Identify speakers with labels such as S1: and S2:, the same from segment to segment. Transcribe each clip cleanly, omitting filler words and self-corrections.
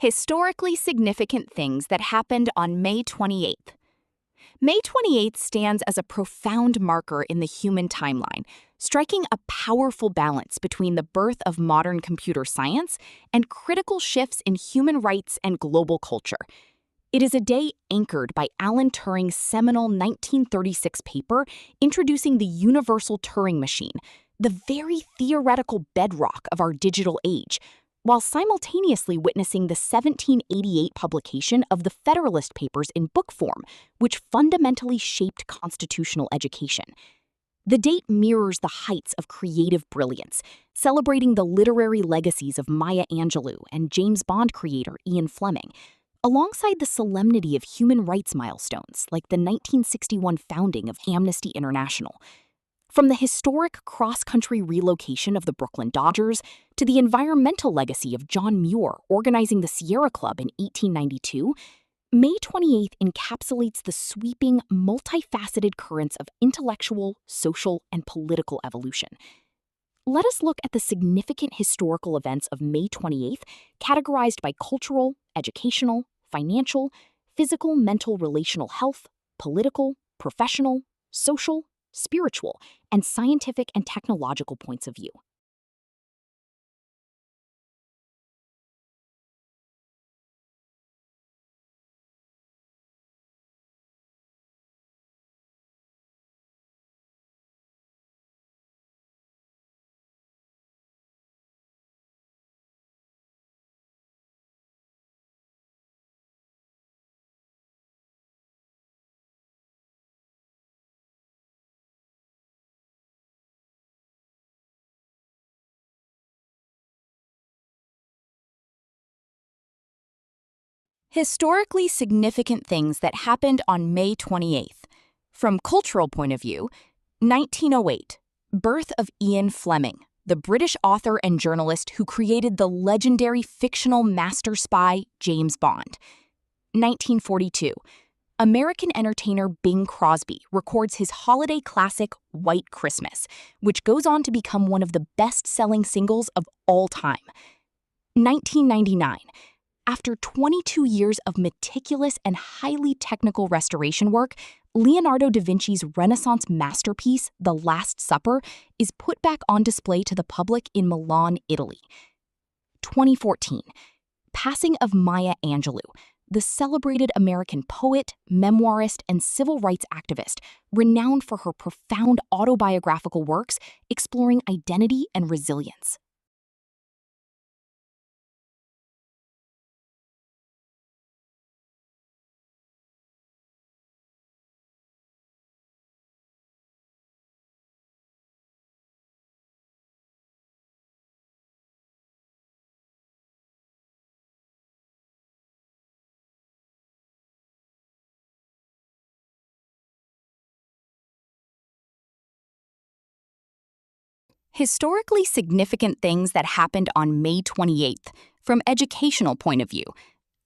S1: Historically significant things that happened on May 28th. May 28th stands as a profound marker in the human timeline, striking a powerful balance between the birth of modern computer science and critical shifts in human rights and global culture. It is a day anchored by Alan Turing's seminal 1936 paper introducing the universal Turing machine, the very theoretical bedrock of our digital age, while simultaneously witnessing the 1788 publication of the Federalist Papers in book form, which fundamentally shaped constitutional education. The date mirrors the heights of creative brilliance, celebrating the literary legacies of Maya Angelou and James Bond creator Ian Fleming, alongside the solemnity of human rights milestones like the 1961 founding of Amnesty International. From the historic cross-country relocation of the Brooklyn Dodgers to the environmental legacy of John Muir organizing the Sierra Club in 1892, May 28th encapsulates the sweeping, multifaceted currents of intellectual, social, and political evolution. Let us look at the significant historical events of May 28th, categorized by cultural, educational, financial, physical, mental, relational health, political, professional, social, spiritual, and scientific and technological points of view. Historically significant things that happened on May 28th. From cultural point of view, 1908, birth of Ian Fleming, the British author and journalist who created the legendary fictional master spy James Bond. 1942, American entertainer Bing Crosby records his holiday classic White Christmas, which goes on to become one of the best-selling singles of all time. 1999, after 22 years of meticulous and highly technical restoration work, Leonardo da Vinci's Renaissance masterpiece, The Last Supper, is put back on display to the public in Milan, Italy. 2014, passing of Maya Angelou, the celebrated American poet, memoirist, and civil rights activist, renowned for her profound autobiographical works exploring identity and resilience. Historically significant things that happened on May 28th, from educational point of view.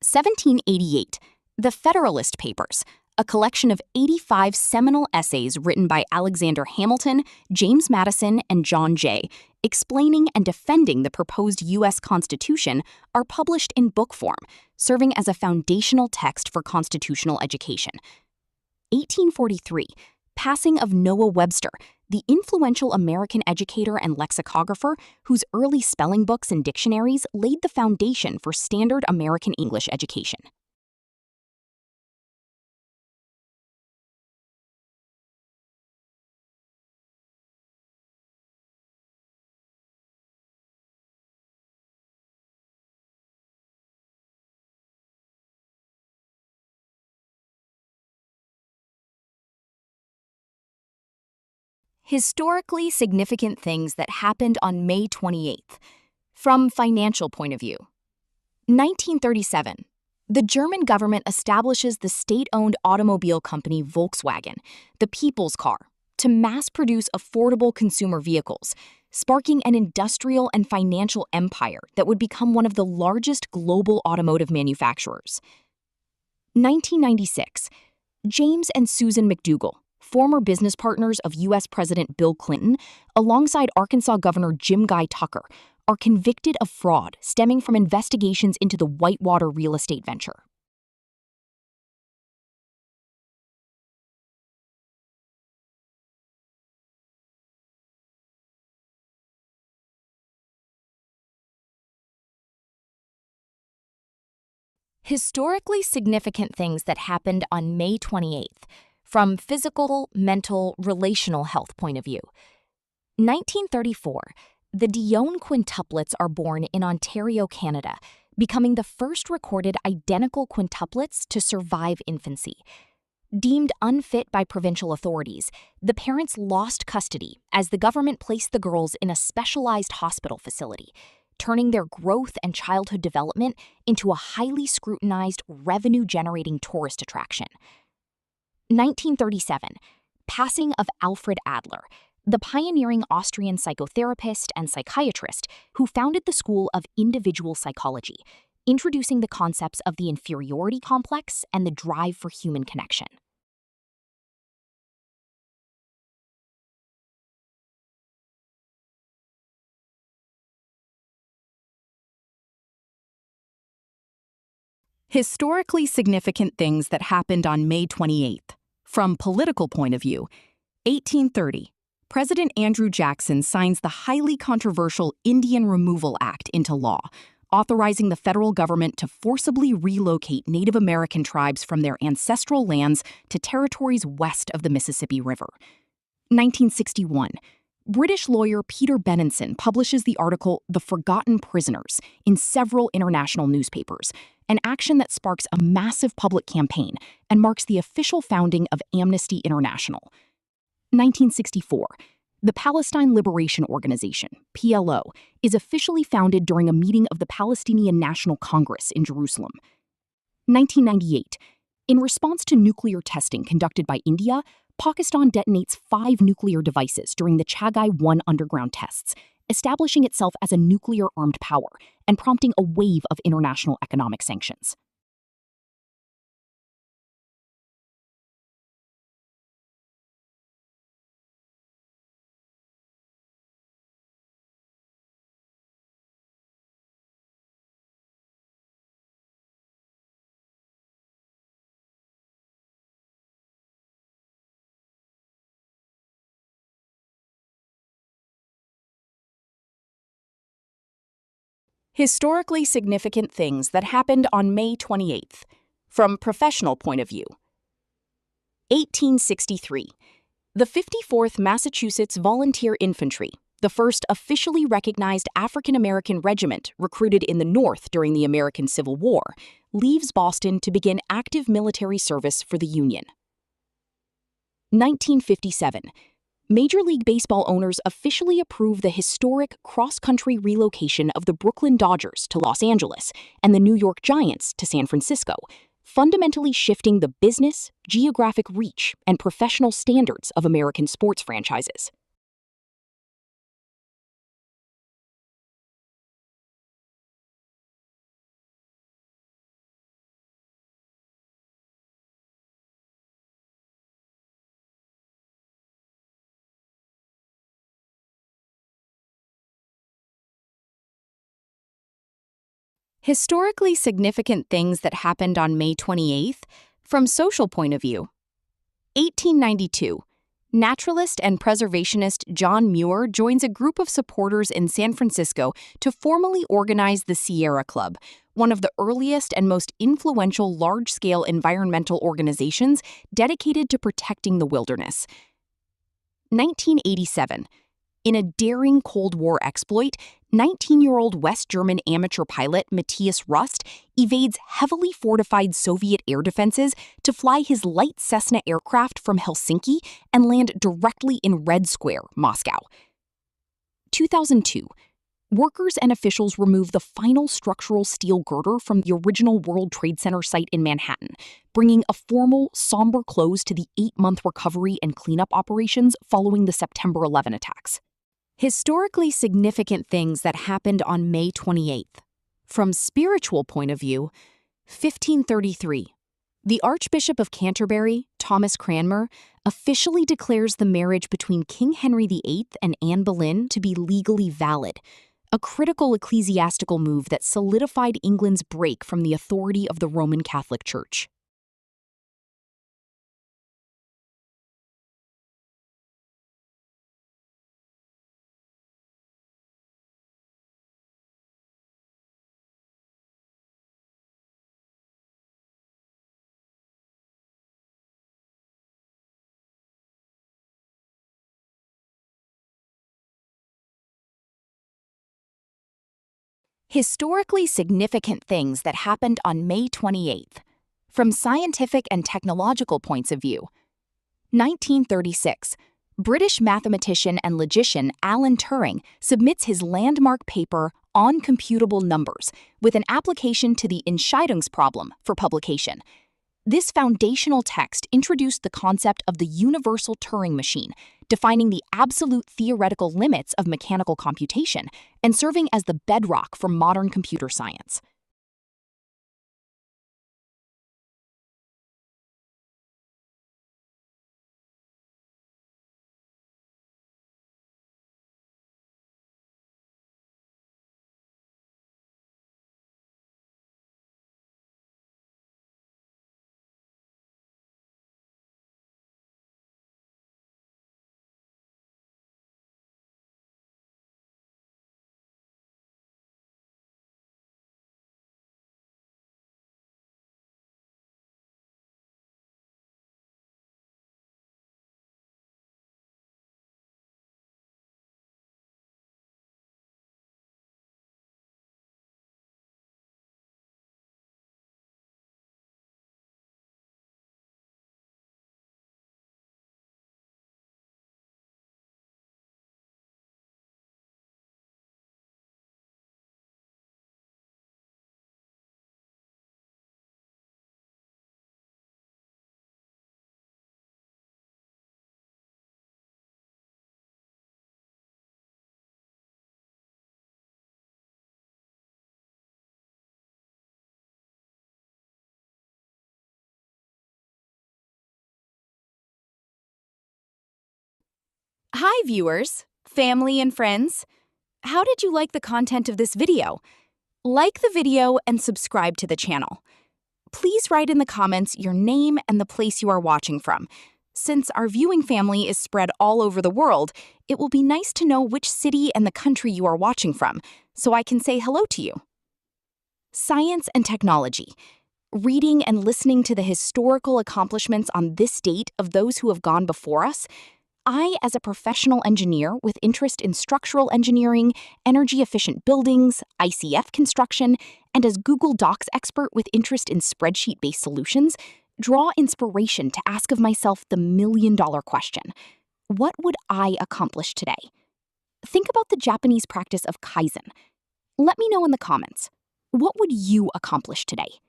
S1: 1788, the Federalist Papers, a collection of 85 seminal essays written by Alexander Hamilton, James Madison, and John Jay, explaining and defending the proposed U.S. Constitution, are published in book form, serving as a foundational text for constitutional education. 1843, passing of Noah Webster, the influential American educator and lexicographer whose early spelling books and dictionaries laid the foundation for standard American English education. Historically significant things that happened on May 28th. From financial point of view. 1937. The German government establishes the state-owned automobile company Volkswagen, the people's car, to mass-produce affordable consumer vehicles, sparking an industrial and financial empire that would become one of the largest global automotive manufacturers. 1996. James and Susan McDougal, former business partners of U.S. President Bill Clinton, alongside Arkansas Governor Jim Guy Tucker, are convicted of fraud stemming from investigations into the Whitewater real estate venture. Historically significant things that happened on May 28th, from physical, mental, relational health point of view. 1934, the Dione quintuplets are born in Ontario, Canada, becoming the first recorded identical quintuplets to survive infancy. Deemed unfit by provincial authorities, the parents lost custody as the government placed the girls in a specialized hospital facility, turning their growth and childhood development into a highly scrutinized, revenue-generating tourist attraction. 1937, passing of Alfred Adler, the pioneering Austrian psychotherapist and psychiatrist who founded the School of Individual Psychology, introducing the concepts of the inferiority complex and the drive for human connection. Historically significant things that happened on May 28th. From political point of view, 1830, President Andrew Jackson signs the highly controversial Indian Removal Act into law, authorizing the federal government to forcibly relocate Native American tribes from their ancestral lands to territories west of the Mississippi River. 1961, British lawyer Peter Benenson publishes the article The Forgotten Prisoners in several international newspapers, an action that sparks a massive public campaign and marks the official founding of Amnesty International. 1964, the Palestine Liberation Organization, PLO, is officially founded during a meeting of the Palestinian National Congress in Jerusalem. 1998, in response to nuclear testing conducted by India, Pakistan detonates 5 nuclear devices during the Chagai-1 underground tests, establishing itself as a nuclear-armed power and prompting a wave of international economic sanctions. Historically significant things that happened on May 28th. From professional point of view. 1863. The 54th Massachusetts Volunteer Infantry, the first officially recognized African American regiment recruited in the North during the American Civil War, leaves Boston to begin active military service for the Union. 1957. Major League Baseball owners officially approve the historic cross-country relocation of the Brooklyn Dodgers to Los Angeles and the New York Giants to San Francisco, fundamentally shifting the business, geographic reach, and professional standards of American sports franchises. Historically significant things that happened on May 28th, from social point of view. 1892. Naturalist and preservationist John Muir joins a group of supporters in San Francisco to formally organize the Sierra Club, one of the earliest and most influential large-scale environmental organizations dedicated to protecting the wilderness. 1987. In a daring Cold War exploit, 19-year-old West German amateur pilot Matthias Rust evades heavily fortified Soviet air defenses to fly his light Cessna aircraft from Helsinki and land directly in Red Square, Moscow. 2002. Workers and officials remove the final structural steel girder from the original World Trade Center site in Manhattan, bringing a formal, somber close to the 8-month recovery and cleanup operations following the September 11 attacks. Historically significant things that happened on May 28th. From spiritual point of view, 1533. The Archbishop of Canterbury, Thomas Cranmer, officially declares the marriage between King Henry VIII and Anne Boleyn to be legally valid, a critical ecclesiastical move that solidified England's break from the authority of the Roman Catholic Church. Historically significant things that happened on May 28th. From scientific and technological points of view, 1936, British mathematician and logician Alan Turing submits his landmark paper on computable numbers with an application to the Entscheidungsproblem for publication. This foundational text introduced the concept of the universal Turing machine, defining the absolute theoretical limits of mechanical computation and serving as the bedrock for modern computer science. Hi, viewers, family, and friends. How did you like the content of this video? Like the video and subscribe to the channel. Please write in the comments your name and the place you are watching from. Since our viewing family is spread all over the world, it will be nice to know which city and the country you are watching from, so I can say hello to you. Science and technology. Reading and listening to the historical accomplishments on this date of those who have gone before us, I, as a professional engineer with interest in structural engineering, energy-efficient buildings, ICF construction, and as Google Docs expert with interest in spreadsheet-based solutions, draw inspiration to ask of myself the million-dollar question: what would I accomplish today? Think about the Japanese practice of Kaizen. Let me know in the comments. What would you accomplish today?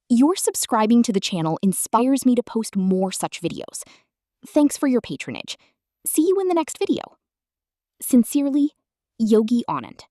S1: Your subscribing to the channel inspires me to post more such videos. Thanks for your patronage. See you in the next video. Sincerely, Yogi Anand.